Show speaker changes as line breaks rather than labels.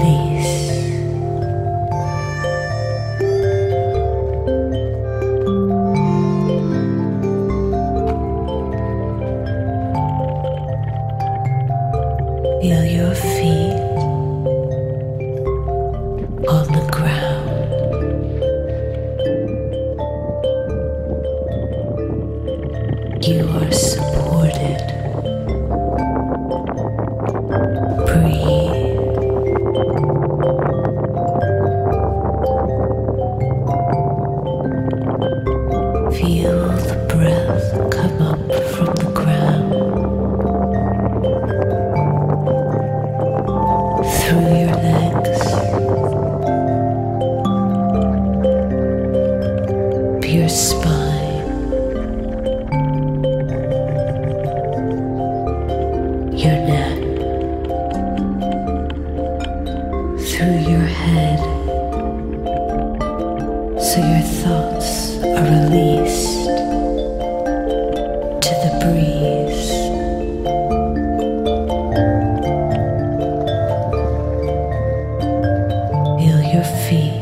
release. Feel your feet on the ground. You are supported. Breathe. Feel the breath come up from the ground through your legs, your spine, your neck, through your head, so your thoughts are released to the breeze. Feel your feet